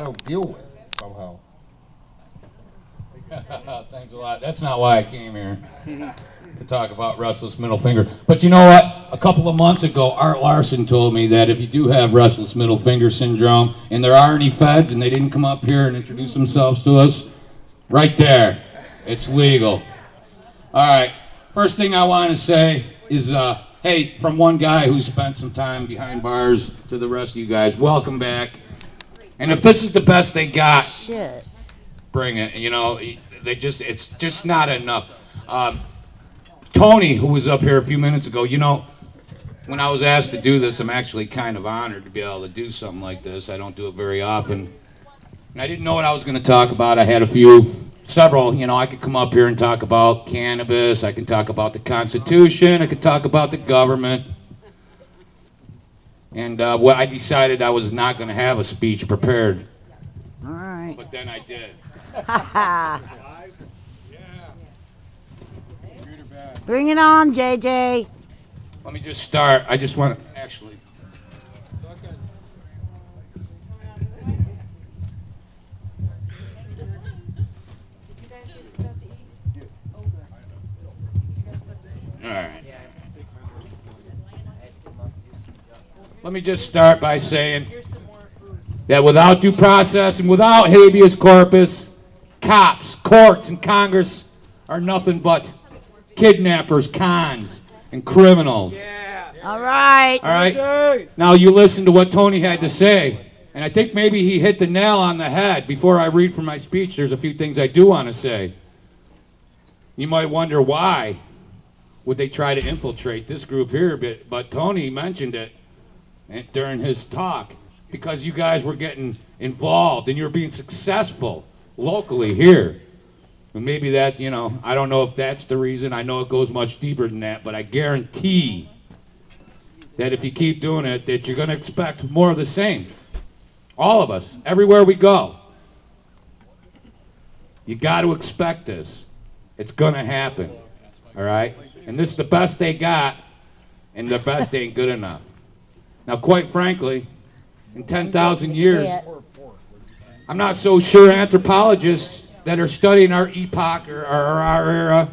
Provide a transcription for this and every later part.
don't deal with somehow. Thanks a lot. That's not why I came here to talk about restless middle finger. But you know what? A couple of months ago, Art Larson told me that if you do have restless middle finger syndrome and there are any feds and they didn't come up here and introduce themselves to us, right there, it's legal. All right. First thing I want to say is, hey, from one guy who spent some time behind bars to the rest of you guys, welcome back. And if this is the best they got, bring it. You know, it's just not enough. Tony, who was up here a few minutes ago, you know, when I was asked to do this, I'm actually kind of honored to be able to do something like this. I don't do it very often. And I didn't know what I was going to talk about. I had several, you know, I could come up here and talk about cannabis. I can talk about the Constitution. I could talk about the government. And what I decided I was not going to have a speech prepared. All right. But then I did. Bring it on, JJ. Let me just start. I just want to actually. All right. Let me just start by saying that without due process and without habeas corpus, cops, courts, and Congress are nothing but kidnappers, cons, and criminals. All right. All right? Now you listen to what Tony had to say, and I think maybe he hit the nail on the head. Before I read from my speech, there's a few things I do want to say. You might wonder why would they try to infiltrate this group here, but Tony mentioned it during his talk, because you guys were getting involved and you're being successful locally here. And maybe that, you know, I don't know if that's the reason. I know it goes much deeper than that, but I guarantee that if you keep doing it, that you're going to expect more of the same. All of us, everywhere we go. You got to expect this. It's going to happen. All right? And this is the best they got, and the best ain't good enough. Now, quite frankly, in 10,000 years, I'm not so sure anthropologists that are studying our epoch or our era,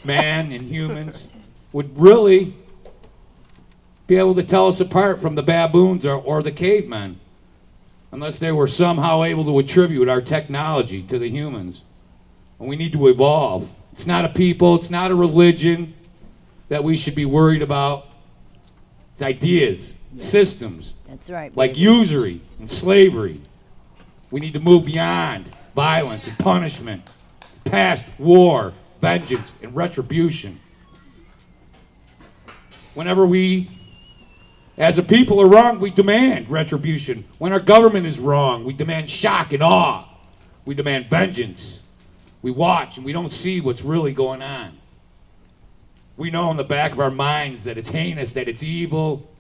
man and humans, would really be able to tell us apart from the baboons or the cavemen, unless they were somehow able to attribute our technology to the humans. And we need to evolve. It's not a people, it's not a religion that we should be worried about. It's ideas, systems. That's right. Like usury and slavery. We need to move beyond violence and punishment, past war, vengeance, and retribution. Whenever we, as a people, are wrong, we demand retribution. When our government is wrong, we demand shock and awe. We demand vengeance. We watch and we don't see what's really going on. We know in the back of our minds that it's heinous, that it's evil.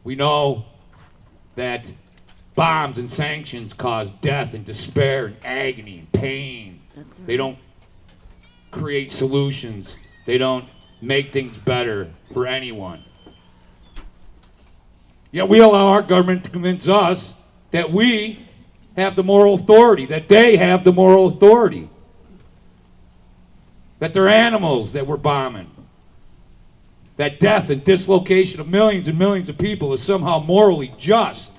We know that bombs and sanctions cause death and despair and agony and pain. Right. They don't create solutions. They don't make things better for anyone. Yet we allow our government to convince us that we have the moral authority, that they have the moral authority. That they're animals that we're bombing. That death and dislocation of millions and millions of people is somehow morally just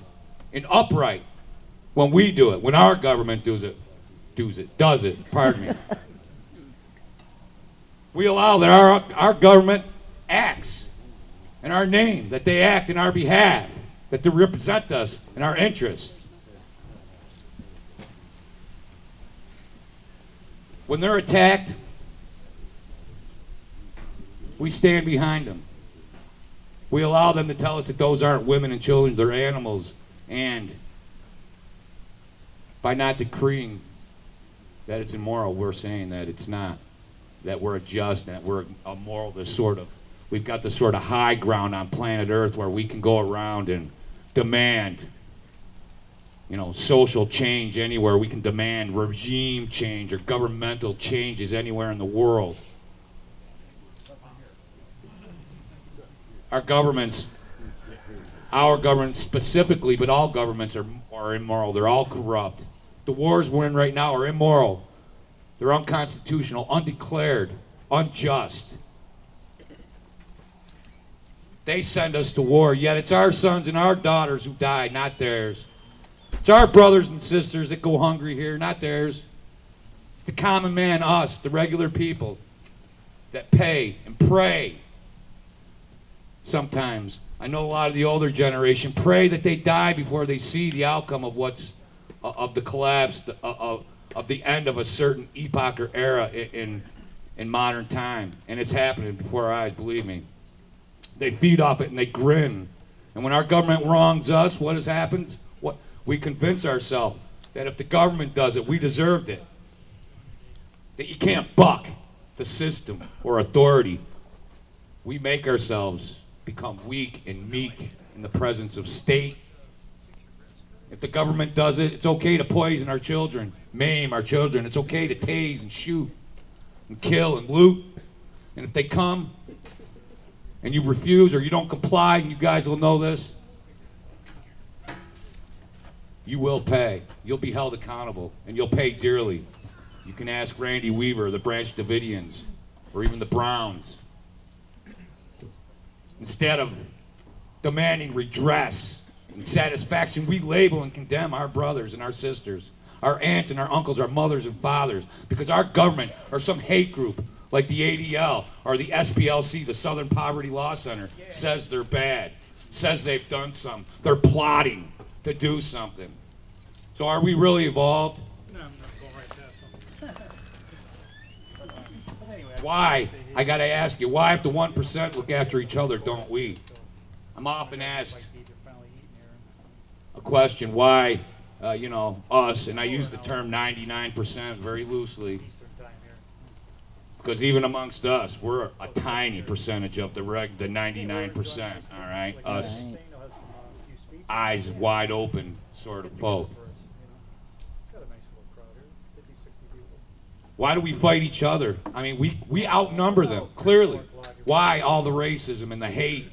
and upright when we do it, when our government does it, pardon me. We allow that our government acts in our name, that they act in our behalf, that they represent us in our interests. When they're attacked, we stand behind them. We allow them to tell us that those aren't women and children, they're animals. And by not decreeing that it's immoral, we're saying that it's not. That we're just, that we're immoral, we've got this sort of high ground on planet Earth where we can go around and demand, you know, social change anywhere. We can demand regime change or governmental changes anywhere in the world. Our governments our government specifically, but all governments are immoral. They're all corrupt. The wars we're in right now are immoral. They're unconstitutional, undeclared, unjust. They send us to war, yet it's our sons and our daughters who die, not theirs. It's our brothers and sisters that go hungry here, not theirs. It's the common man, us, the regular people, that pay and pray. Sometimes, I know a lot of the older generation pray that they die before they see the outcome of of the collapse, of the end of a certain epoch or era in modern time. And it's happening before our eyes, believe me. They feed off it and they grin. And when our government wrongs us, what has happened? We convince ourselves that if the government does it, we deserved it. That you can't buck the system or authority. We make ourselves become weak and meek in the presence of state. If the government does it, it's okay to poison our children, maim our children. It's okay to tase and shoot and kill and loot. And if they come and you refuse or you don't comply, and you guys will know this, you will pay. You'll be held accountable, and you'll pay dearly. You can ask Randy Weaver, the Branch Davidians, or even the Browns. Instead of demanding redress and satisfaction, we label and condemn our brothers and our sisters, our aunts and our uncles, our mothers and fathers, because our government or some hate group like the ADL or the SPLC, the Southern Poverty Law Center, says they're bad, says they've done something. They're plotting to do something. So are we really evolved? No, I'm not going right past them. Why? I got to ask you, why if the 1% look after each other, don't we? I'm often asked a question, why, us, and I use the term 99% very loosely, because even amongst us, we're a tiny percentage of the 99%, all right? Us, eyes wide open sort of folk. Why do we fight each other? I mean, we outnumber them, clearly. Why all the racism and the hate?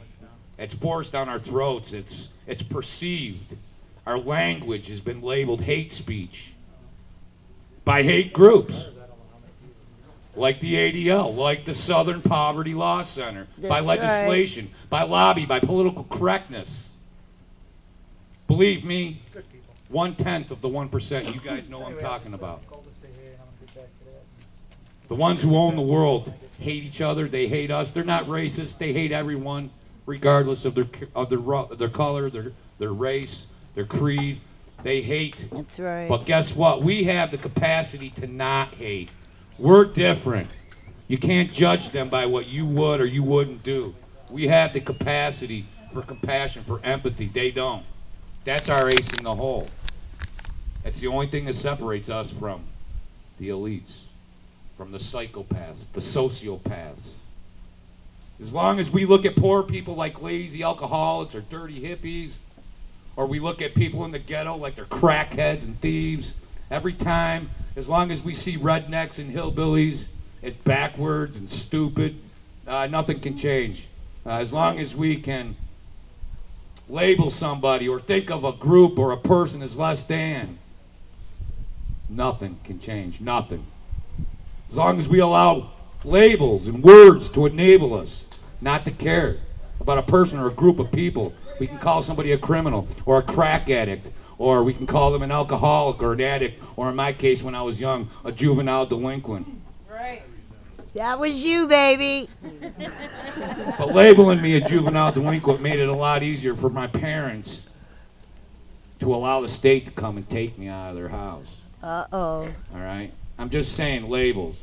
It's forced down our throats. It's perceived. Our language has been labeled hate speech by hate groups. Like the ADL, like the Southern Poverty Law Center, by legislation, by lobby, by political correctness. Believe me, 1/10 of the 1%, you guys know what I'm talking about. The ones who own the world hate each other, they hate us. They're not racist, they hate everyone, regardless of their color, their race, their creed. They hate. That's right. But guess what? We have the capacity to not hate. We're different. You can't judge them by what you would or you wouldn't do. We have the capacity for compassion, for empathy. They don't. That's our ace in the hole. That's the only thing that separates us from the elites, from the psychopaths, the sociopaths. As long as we look at poor people like lazy alcoholics or dirty hippies, or we look at people in the ghetto like they're crackheads and thieves, every time, as long as we see rednecks and hillbillies as backwards and stupid, nothing can change. As long as we can label somebody or think of a group or a person as less than, nothing can change, nothing. As long as we allow labels and words to enable us not to care about a person or a group of people, we can call somebody a criminal or a crack addict, or we can call them an alcoholic or an addict, or in my case when I was young, a juvenile delinquent. Right. That was you, baby. But labeling me a juvenile delinquent made it a lot easier for my parents to allow the state to come and take me out of their house. Uh-oh. All right? I'm just saying labels.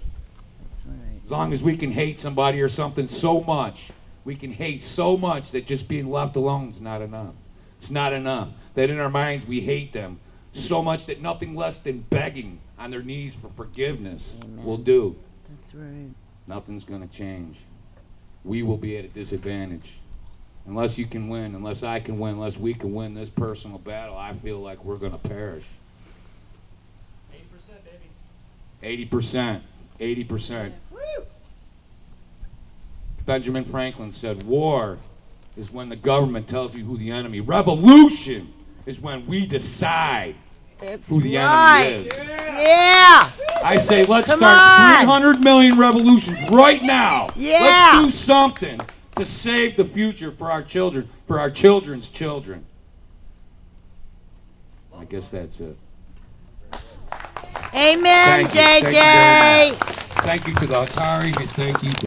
That's right. As long as we can hate somebody or something so much, we can hate so much that just being left alone is not enough. It's not enough. That in our minds we hate them so much that nothing less than begging on their knees for forgiveness will do. That's right. Nothing's going to change. We will be at a disadvantage. Unless you can win, unless I can win, unless we can win this personal battle, I feel like we're going to perish. 80%, baby. 80%. 80%. Benjamin Franklin said, war is when the government tells you who the enemy. Revolution is when we decide who the enemy is. Yeah. I say let's Come start on. 300 million revolutions right now. Yeah. Let's do something to save the future for our children, for our children's children. I guess that's it. Amen, Thank you. JJ. Thank you to the Atari. Thank you to